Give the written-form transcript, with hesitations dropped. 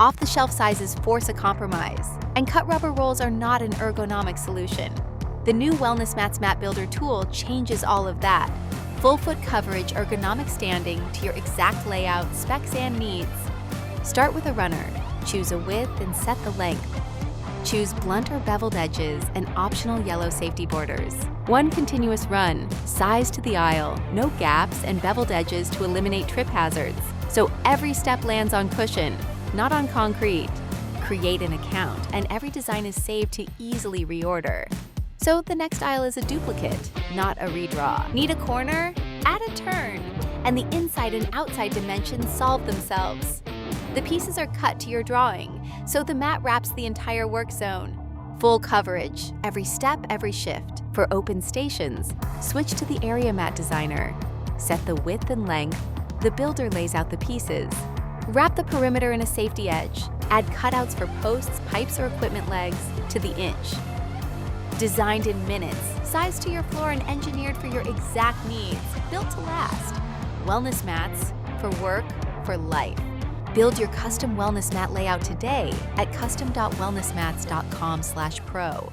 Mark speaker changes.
Speaker 1: Off-the-shelf sizes force a compromise, and cut rubber rolls are not an ergonomic solution. The new WellnessMats Mat Builder tool changes all of that. Full foot coverage, ergonomic standing to your exact layout, specs, and needs. Start with a runner. Choose a width and set the length. Choose blunt or beveled edges and optional yellow safety borders. One continuous run, size to the aisle, no gaps and beveled edges to eliminate trip hazards. So every step lands on cushion, not on concrete. Create an account, and every design is saved to easily reorder. So the next aisle is a duplicate, not a redraw. Need a corner? Add a turn, and the inside and outside dimensions solve themselves. The pieces are cut to your drawing, so the mat wraps the entire work zone. Full coverage, every step, every shift. For open stations, switch to the area mat designer. Set the width and length. The builder lays out the pieces. Wrap the perimeter in a safety edge. Add cutouts for posts, pipes, or equipment legs to the inch. Designed in minutes, sized to your floor and engineered for your exact needs, built to last. Wellness mats, for work, for life. Build your custom wellness mat layout today at custom.wellnessmats.com/pro.